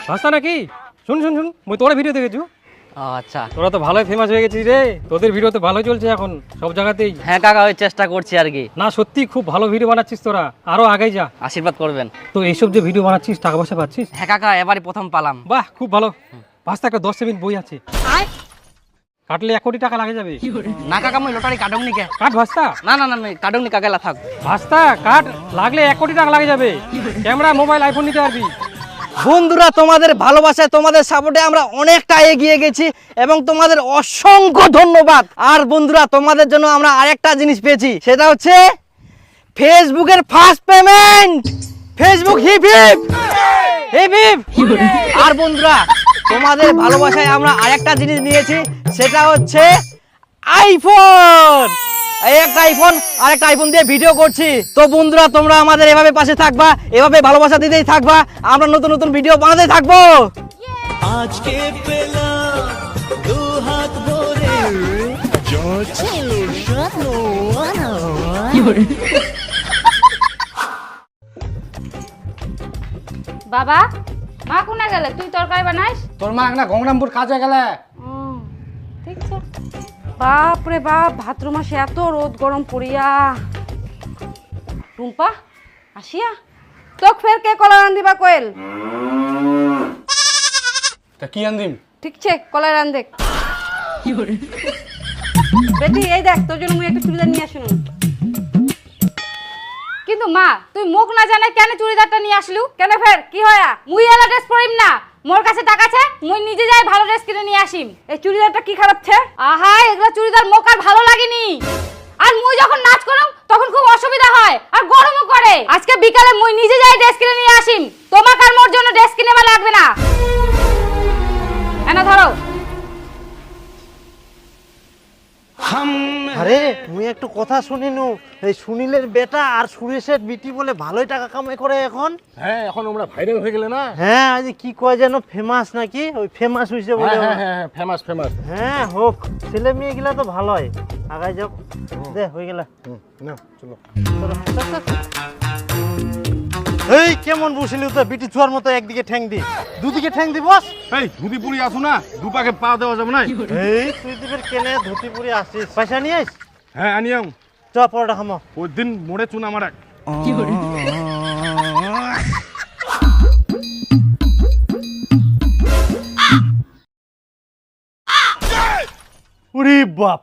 ভাস্তা নাকি? শুন শুন শুন, মই তোরা ভিডিও দেখেছু। আচ্ছা তোরা তো ভালোই ফেমাস হয়ে গেছিস রে, তোদের ভিডিও তো ভালো চলছে এখন সব জায়গাতেই। হ্যাঁ কাকা, ওই চেষ্টা করছি আর কি। না সত্যি খুব ভালো ভিডিও বানাচ্ছিস তোরা, আরো আগাই যা। আশীর্বাদ করবেন। তো এইসব যে ভিডিও বানাচ্ছিস টাকা পয়সা পাচ্ছিস? হ্যাঁ কাকা, এবারই প্রথম পালাম। বাহ খুব ভালো। ভাস্তা একটা 10 সেকেন্ড বই আছে, কাটলে 1 কোটি টাকা লাগে যাবে। না কাকা, মই লটারি কাটুনি কে। কাট ভাস্তা। না না না, মই কাটুনি কাকেলা থাক। ভাস্তা কাট, লাগলে 1 কোটি টাকা লাগে যাবে। ক্যামেরা, মোবাইল, আইফোন নিতে পারবি। বন্ধুরা, তোমাদের ভালোবাসায়, তোমাদের সাপোর্টে আমরা অনেকটা এগিয়ে গেছি এবং তোমাদের অসংখ্য ধন্যবাদ। আর বন্ধুরা, তোমাদের জন্য আমরা আরেকটা জিনিস পেয়েছি, সেটা হচ্ছে ফেসবুকের first payment. Facebook hip hip hip hip. আর বন্ধুরা, তোমাদের ভালোবাসায় আমরা আরেকটা জিনিস নিয়েছি, সেটা হচ্ছে আইফোন। একটা আইফোন আর একটা আইফোন দিয়ে ভিডিও করছি। তো বন্ধুরা, তোমরা আমাদের এভাবে পাশে থাকবা, এভাবে ভালোবাসা দিতেই থাকবা, আমরা নতুন নতুন ভিডিও বানাতে থাকবো। আজকে পেলাম দু হাত ভরে বাবা, মা কোনে গেলে? তুই তরকারি বানাইস? তোর মা না গঙ্গারামপুর কাজে গেলে। ঠিক আছে। বাপ রে বাপ, ভাদ্র মাসে এত রোদ গরম পড়িয়া। টুম্পা আসিয়া তোক ফের কে কলা রান্ধিবা কইল? তা কি আনদিম? ঠিক আছে, কলা রান্ধে। বেটি এই দেখ, তোর জন্য মুই একটা চুড়িদার নিয়ে আসুন। কিন্তু মা, তুই মুখ না জানে কেন চুড়িদারটা নিয়ে আসলু? কেন ফের কি হয়া? মুই এলা ড্রেস পরিম না, মোর কাছে টাকা আছে, মুই নিজে যাই ভালো ড্রেস কিনে নিয়ে আসিম। এই চুড়িদারটা কি খারাপ ছে? আহা, এগুলা চুড়িদার মোক আর ভালো লাগেনি। আর মুই যখন নাচ করম তখন খুব অসুবিধা হয় আর গরমও করে। আজকে বিকালে মুই নিজে যাই ড্রেস কিনে নিয়ে আসিম, তোমাকে আর মোর জন্য ড্রেস কিনে লাগবে না। এনা ধরো। আরে মুই একটু কথা শুনিনু, এই সুনীলের বেটা আর সুরেশের বিটি বলে ভালোই টাকা কামাই করে এখন। হ্যাঁ, এখন আমরা ভাইরাল হয়ে গেলে না। হ্যাঁ, আজ কি কয় যেন ফেমাস নাকি, ওই ফেমাস হইছে বলে। হ্যাঁ হ্যাঁ, ফেমাস ফেমাস। হ্যাঁ হোক, ছেলে মেয়ে গিলা তো ভালোই, আগাই যাও। দে হয়ে গেল, না চলো। এই কেমন বসিলি তো বিটি চুয়ার মতো, একদিকে ঠ্যাং দি, দুদিকে ঠ্যাং দি বস। এই ধুতি পুরি আসো না, দুপাকে পা দেওয়া যাবে না। এই তুই দিবের কেনে ধুতি পুরি আসিস, পয়সা নিয়ে আইস। হ্যাঁ আনিয়াম। চ পরোটা খামো। ওই দিন মোড়ে চুন আমার এক। উরি বাপ,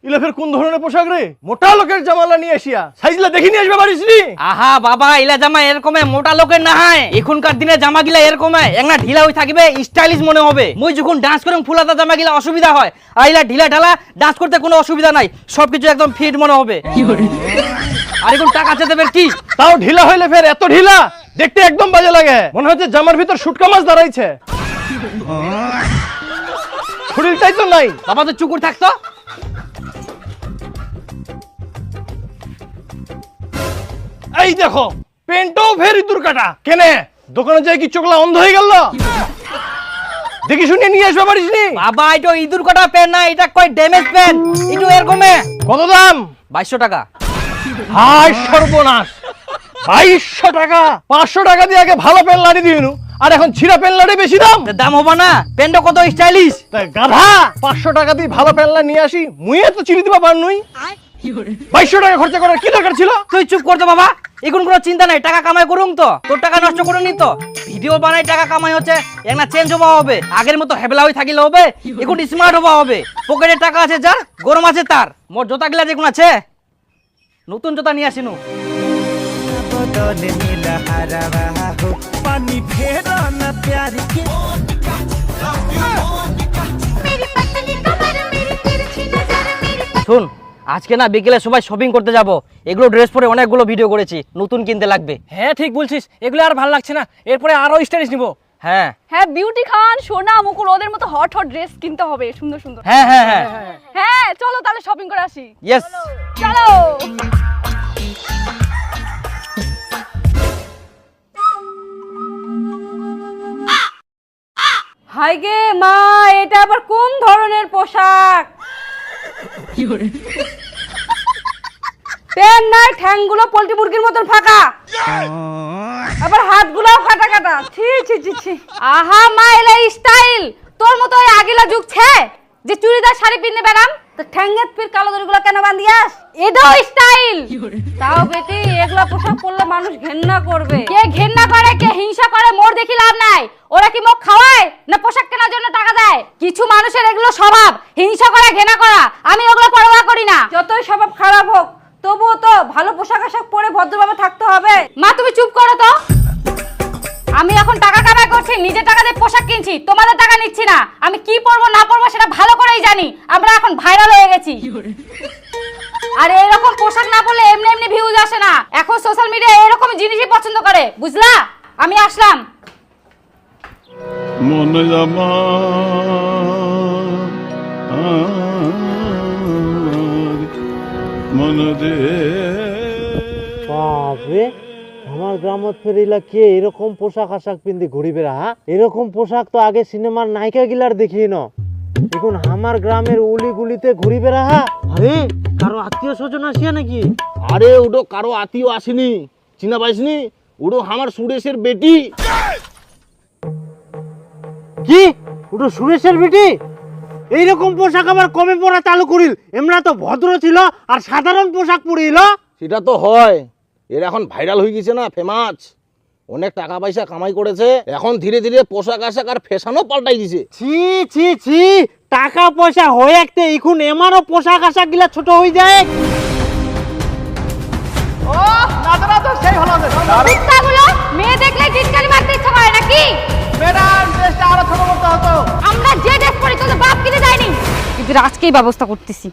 ইলা ফের কোন ধরনের পোশাক রে? মোটা লোকের জামালা নিয়ে আসিয়া সাইজলা দেখি নিয়ে আসবে পারিস নি? আহা বাবা, ইলা জামা এরকমে মোটা লোকের না হয়। এখনকার দিনে জামা গিলা এরকমে একনা ঢিলা হয়ে থাকবে, স্টাইলিশ মনে হবে। মুই যখন ডান্স করম ফুলাতা জামা গিলা অসুবিধা হয়, আর ইলা ঢিলা ঢালা ডান্স করতে কোনো অসুবিধা নাই, সবকিছু একদম ফিট মনে হবে। আর এখন টাকা চেতে বের কি? তাও ঢিলা হইলে ফের এত ঢিলা দেখতে একদম বাজে লাগে, মনে হচ্ছে জামার ভিতর শুটকা মাছ দাঁড়াইছে। শরীরটাই তো নাই। বাবা তো চুকুর থাকতো। এই দেখো, পেন্টও ভেরি দুর্কাটা। কেনে দোকানে যাই কি চোখলা অন্ধ হয়ে গেল? দেখি শুনে নিয়ে আসবে পারিস নি? বাবা এটা ইঁদুর কাটা পেন না, এটা কই ড্যামেজ পেন। এটা এরকমে কত দাম? 2200 টাকা। হায় সর্বনাশ, 2200 টাকা! 500 টাকা দিয়ে আগে ভালো পেন লাড়ি দিইনু, আর এখন ছিঁড়া পেন লাড়ি বেশি দাম। দাম হবে না? পেনটা কত স্টাইলিশ। তাই গাধা, 500 টাকা দিয়ে ভালো পেন লাড়ি নিয়ে আসি, মুই তো চিনি দিবা পার নই। 2200 টাকা খরচা করার কি দরকার ছিল? তুই চুপ করতো বাবা, এখন কোনো চিন্তা নাই, টাকা কামাই করুন তো, তোর টাকা নষ্ট করুন নি তো। ভিডিও বানাই টাকা কামাই হচ্ছে, একটা চেঞ্জ হওয়া হবে, আগের মতো হেবলা হয়ে থাকিলে হবে, এখন স্মার্ট হওয়া হবে। পকেটে টাকা আছে যার, গরম আছে তার। মোর জোতা গিলা যে কোন আছে, নতুন জোতা নিয়ে আসিনু। पानी फेरा ना प्यार के। শুন, আজকে না বিকেলে সবাই শপিং করতে যাব, এগুলো ড্রেস পরে অনেকগুলো ভিডিও করেছি, নতুন কিনতে লাগবে। হ্যাঁ ঠিক বলছিস, এগুলো আর ভালো লাগছে না, এরপরে আরো স্টাইলিশ নিবো। হ্যাঁ হ্যাঁ, বিউটি খান, সোনা, মুকুল, ওদের মতো হট হট ড্রেস কিনতে হবে, সুন্দর সুন্দর। হ্যাঁ হ্যাঁ হ্যাঁ হ্যাঁ চলো তাহলে শপিং করে আসি। ইয়েস। চলো। হাই গে মা, এটা আবার কোন ধরনের পোশাক? পেন নাই, ঠ্যাংগুলো পোল্ট্রি মুরগির মতন ফাঁকা। আবার হাতগুলোও কাটা কাটা। ছি ছি ছি ছি। আহা মা, এলা স্টাইল। তোর মতো ওই আগিলা যুগ ছে যে চুড়িদার শাড়ি পিনতে বেরাম, তো ঠ্যাঙ্গেত পির কালো দড়িগুলো কেন বান্ধিয়াস? এটাও স্টাইল। তাও বেটি, এগুলা পোশাক পরলে মানুষ ঘেন্না করবে। কে ঘেন্না করে, কে হিংসা করে, মোর দেখি লাভ নাই। ওরা কি মুখ খাওয়ায় না পোশাক কেনার জন্য টাকা দেয়? কিছু মানুষের এগুলো স্বভাব, হিংসা করা, ঘেন্না করা। আমি ওগুলো পরোয়া করি না। যতই স্বভাব খারাপ হোক, তবুও তো ভালো পোশাক আশাক পরে ভদ্রভাবে থাকতে হবে। মা তুমি চুপ করো তো। আমি এখন টাকা কামাই করছি, নিজে টাকা দিয়ে পোশাক কিনছি, তোমাদের টাকা নিচ্ছি না। আমি কি পরবো না পরবো সেটা ভালো করেই জানি। আমরা এখন ভাইরাল হয়ে গেছি। আর এরকম পোশাক না পরলে এমনি এমনি ভিউজ আসে না। এখন সোশ্যাল মিডিয়া এরকম জিনিসই পছন্দ করে, বুঝলা? আমি আসলাম। মনে জামা মনে দে বাপরে, আমার গ্রামত ফেরিলা কে এরকম পোশাক আশাক পিন্দি ঘুরি বেড়া? হ্যাঁ, এরকম পোশাক তো আগে সিনেমার নায়িকা গিলার দেখি ন। এখন আমার গ্রামের উলি গুলিতে ঘুরি বেড়া। হ্যাঁ, আরে কারো আত্মীয় স্বজন আসিয়া নাকি? আরে ওটো কারো আত্মীয় আসেনি, চিনা পাইসনি? ওটো আমার সুরেশের বেটি। কি ওটা সুরেশের বেটি? এইরকম পোশাক আবার কমে পরা চালু করিল? এমরা তো ভদ্র ছিল আর সাধারণ পোশাক পরিল। সেটা তো হয়, এর এখন ভাইরাল হয়ে গেছে না, ফেমাস, অনেক টাকা পয়সা কামাই করেছে। এখন ধীরে ধীরে পোশাক আশাক আর ফ্যাশনও পাল্টাই দিছে। ছি ছি ছি, টাকা পয়সা হয়ে একটা এখন এমারও পোশাক আশাক গিলা ছোট হয়ে যায়। কুত্তাগুলো মেয়ে দেখলে টিটকারি মারতে ইচ্ছা করে নাকি? ম্যাডাম, ড্রেসটা আরো ছোট করতে হতো। আমরা যে ড্রেস পরি তোদের বাপ কিনে দেয়নি, কিন্তু আজকেই ব্যবস্থা করতেছি।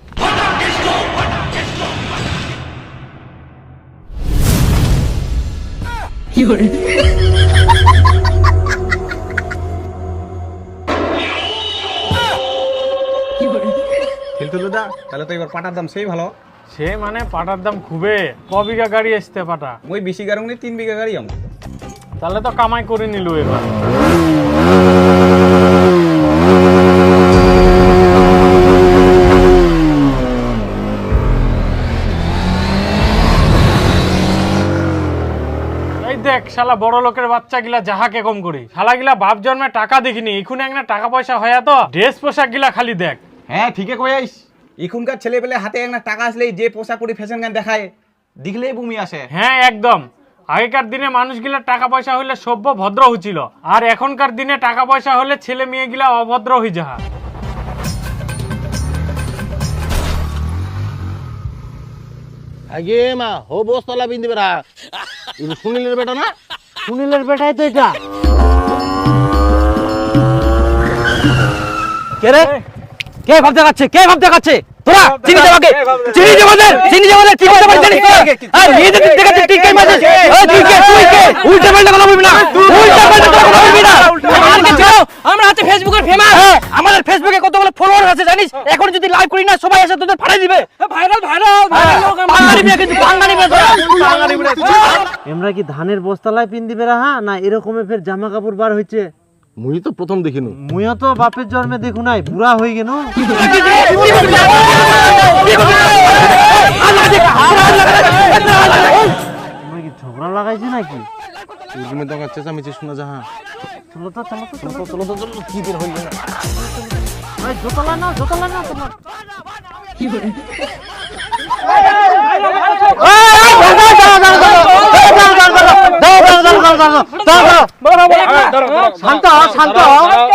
খেলতুলুদা, তাহলে তো এবার পাটার দাম সেই ভালো। সে মানে পাটার দাম খুবে। ক বিঘা গাড়ি আসতে পাটা? ওই বেশি গাড়ি 3 বিঘা গাড়ি আমার। তাহলে তো কামাই করে নিল এবার। এই দেখ শালা বড় লোকের বাচ্চা গিলা যাহাকে কম করি, শালা গিলা বাপ জন্মে টাকা দেখিনি, এখন একটা টাকা পয়সা হয়া তো ড্রেস পোশাক গিলা খালি দেখ। হ্যাঁ ঠিকই কইস। এখনকার ছেলে পেলে হাতে একটা টাকা আসলেই যে পোশাক পরে ফ্যাশন গান দেখায়, দেখলেই বমি আসে। হ্যাঁ একদম। আগেকার দিনে মানুষগুলা টাকা পয়সা হইলে সভ্য ভদ্র হচ্ছিল, আর এখনকার দিনে টাকা পয়সা হলে ছেলে মেয়ে গিলা অভদ্র হয়ে যাহা। আগে মা হো বস্তলা বিন্দি বেড়া, সুনীলের বেটা না? সুনীলের বেটাই তো এটা। কে রে? কে ভাব দেখাচ্ছে? কে ভাব দেখাচ্ছে? তোরা চিনি দেবাকে, চিনি দেবাদের, চিনি দেবাদের কি বলতে পারিস জানিস? আর নিজে দিক দেখাচ্ছে ঠিক কই মাঝে। ওই তুই কে? তুই কে? উল্টা পাল্টা কথা বলবি না, উল্টা পাল্টা কথা বলবি না। আমাকে চাও, আমরা হাতে ফেসবুকের ফেমাস। আমাদের ফেসবুকে কতগুলো ফলোয়ার আছে জানিস? এখন যদি লাইভ করি না সবাই এসে তোদের ফাড়াই দিবে। ভাইরাল ভাইরাল ভাইরাল লোক বাঙালি মেয়ে, কিন্তু বাঙালি মেয়ে তোরা, বাঙালি মেয়ে। এমরা কি ধানের বস্তালায় পিন্দি বেড়া? হ্যাঁ, না এরকমে ফের জামা কাপড় বার হইছে? মুই তো প্রথম দেখিনু। মুইও তো বাপের জন্মে দেখু নাই, বুড়া হয়ে গেল। ঝগড়া লাগাইছে নাকি? চেঁচামেচি শোনা যাহা। চলো তো চলো তো চলো চলো চলো, কি বের হইল না? জোতলা না জোতলা না তোমার শান্ত শান্ত।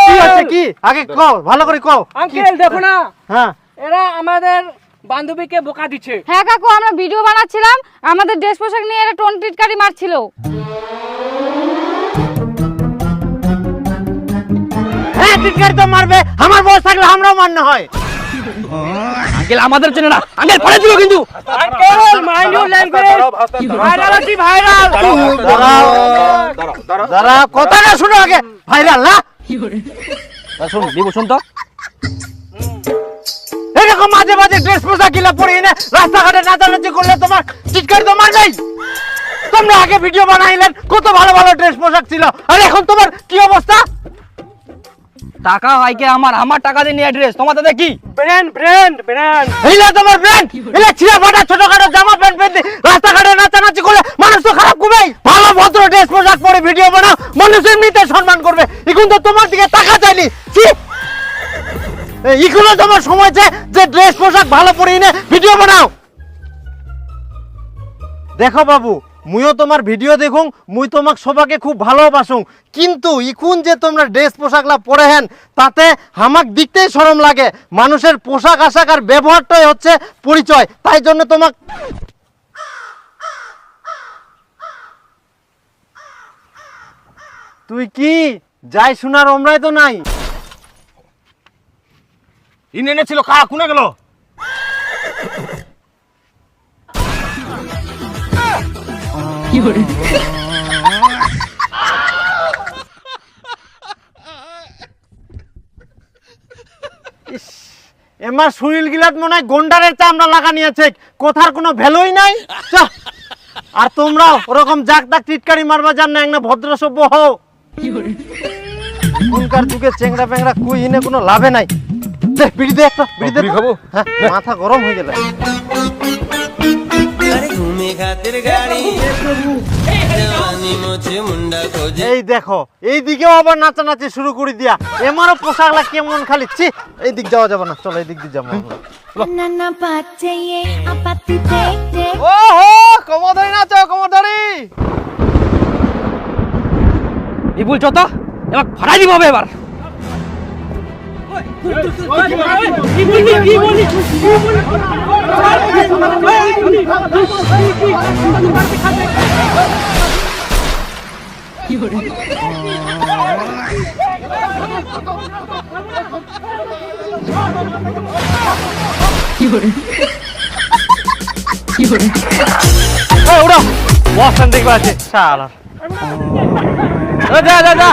কি হচ্ছে কি? আগে কও, ভালো করে কও। আঙ্কেল দেখো না, হ্যাঁ, এরা আমাদের বান্ধবীকে বোকা দিচ্ছে। হ্যাঁ কাকু, আমরা ভিডিও বানাচ্ছিলাম, আমাদের ড্রেস পোশাক নিয়ে এরা টোন টিটকারি মারছিল। হ্যাঁ টিটকারি তো মারবে, আমার বয়স থাকলে আমরাও মারনা হয়। আঙ্কেল আমাদের জন্য না, আঙ্কেল পড়ে দিও কিন্তু। Uncle mind your language, viral আছি ভাইরাল। দাঁড়া, কথাটা শুনো আগে। ভাইরাল না? শুন দিব, শুন তো। এরকম মাঝে মাঝে ড্রেস পোশাক গিলা পরে এনে রাস্তাঘাটে নাচানাচি করলে তোমার টিটকারি তো মারবেই। তোমরা আগে ভিডিও বানাইলেন, কত ভালো ভালো ড্রেস পোশাক ছিল, আর এখন তোমার কি অবস্থা? টাকা হয় কি আমার? আমার টাকা দিয়ে নিয়ে ড্রেস, তোমাদের কি? Brand brand brand. এইলা তোমার ব্র্যান্ড? এলা ছিঁড়া ফাটা ছোটখাটো জামা প্যান্ট পরে রাস্তাঘাটে নাচানাচি করলে মানুষ তো খারাপ করবেই। ভালো ভদ্র ড্রেস পোশাক তোমার দিকে তাকা যায়নি। এগুলো তোমার সময় যে ড্রেস পোশাক ভালো পরে এনে ভিডিও বানাও। দেখো বাবু, মুইও তোমার ভিডিও দেখুন, মুই তোমাক সবাকে খুব ভালোবাসুং, কিন্তু ইকুন যে তোমরা ড্রেস পোশাকলা পরে হেন তাতে আমাক দেখতেই শরম লাগে। মানুষের পোশাক আশাক আর ব্যবহারটাই হচ্ছে পরিচয়, তাই জন্য তোমাক তুই কি যাই শোনার ওমরাই তো নাই। ইন এনেছিল কারা কোনে গেল? এমার শরীর গিলাত মনে হয় গন্ডারের চামড়া লাগা নিয়েছে, কথার কোনো ভ্যালুই নাই। চা। আর তোমরা ওরকম জাক তাক টিটকারি মারবা জান না, একটা ভদ্র সভ্য হও। এখনকার যুগে চেংড়া পেংড়া কুই হিনে কোনো লাভে নাই। দে বিড়ি দে একটা, বিড়ি দে। খাবো? হ্যাঁ, মাথা গরম হয়ে গেল। घूमे खातिर गाड़ी जवानी मोचे मुंडा खोजे এই দেখো, এই দিকেও আবার নাচানাচি শুরু করে দিয়া। এমারও পোশাকলা কেমন খালি ছি। এই দিক যাওয়া যাবে না, চলো এই দিক দিয়ে যাবো আমরা। নানা বাচ্চা আপাতু দেখতে ওহো, কমরদারি নাচো, কমরদারি। এই বলছো তো এবার ভাড়াই দিব হবে এবার। ওরা বস দেখবা আছে শালা। যা যা যা